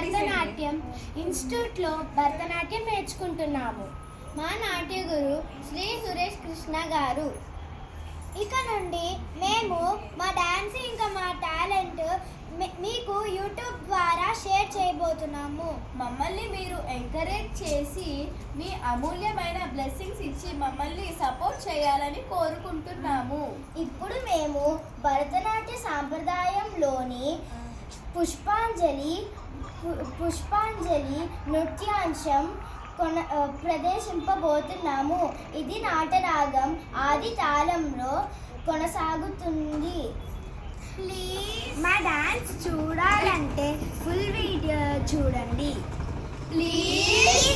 భరతనాట్యం ఇన్స్టిట్యూట్లో భరతనాట్యం నేర్చుకుంటున్నాము. మా నాట్య గురు శ్రీ సురేష్ కృష్ణ గారు. ఇక నుండి మేము మా డాన్స్ ఇంకా మా టాలెంట్ మీకు యూట్యూబ్ ద్వారా షేర్ చేయబోతున్నాము. మమ్మల్ని మీరు ఎంకరేజ్ చేసి మీ అమూల్యమైన బ్లెస్సింగ్స్ ఇచ్చి మమ్మల్ని సపోర్ట్ చేయాలని కోరుకుంటున్నాము. ఇప్పుడు మేము భరతనాట్య సాంప్రదాయంలోని పుష్పాంజలి నృత్యాంశం ప్రదర్శింపబోతున్నాము. ఇది నాటరాగం ఆది తాళంలో కొనసాగుతుంది. ప్లీజ్ మా డాన్స్ చూడాలంటే ఫుల్ వీడియో చూడండి. ప్లీజ్